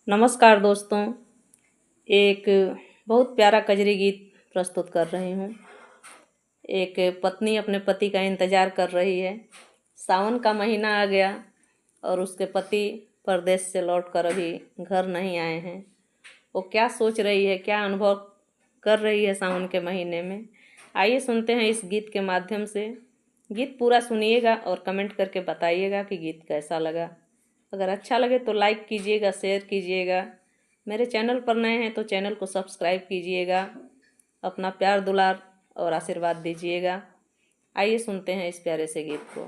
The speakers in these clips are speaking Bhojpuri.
नमस्कार दोस्तों। एक बहुत प्यारा कजरी गीत प्रस्तुत कर रही हूँ। एक पत्नी अपने पति का इंतज़ार कर रही है। सावन का महीना आ गया और उसके पति परदेश से लौटकर अभी घर नहीं आए हैं। वो क्या सोच रही है, क्या अनुभव कर रही है सावन के महीने में, आइए सुनते हैं इस गीत के माध्यम से। गीत पूरा सुनिएगा और कमेंट करके बताइएगा कि गीत कैसा लगा। अगर अच्छा लगे तो लाइक कीजिएगा, शेयर कीजिएगा। मेरे चैनल पर नए हैं तो चैनल को सब्सक्राइब कीजिएगा। अपना प्यार दुलार और आशीर्वाद दीजिएगा। आइए सुनते हैं इस प्यारे से गीत को।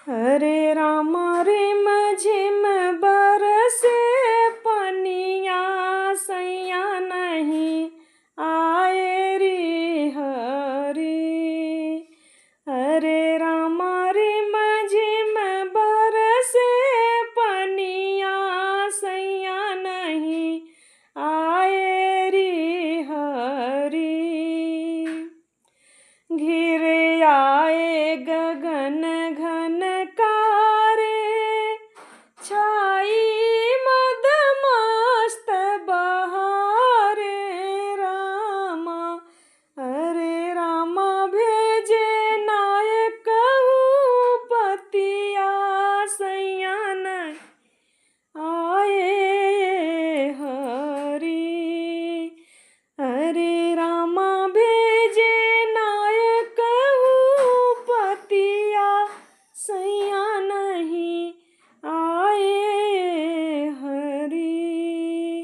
हरे रामा रे मझिम बरसे पनिया सैया नहीं आए रे हरी। हरे रामा रे मझिम बरसे पनिया सैया नहीं आए रे हरी। घिर आए गगन घन कारे छाई मदमस्त बहारे रामा। हरे रामा भेजे नायक पतिया सैया नहीं आए हरी। हरे रामा भेजे नायक पतिया सैया नहीं आए हरी।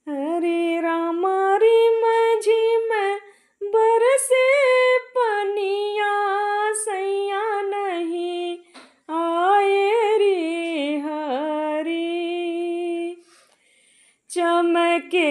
हरे रामा री मझिम बरसे पनिया सैया नहीं आए रे हरी। चमके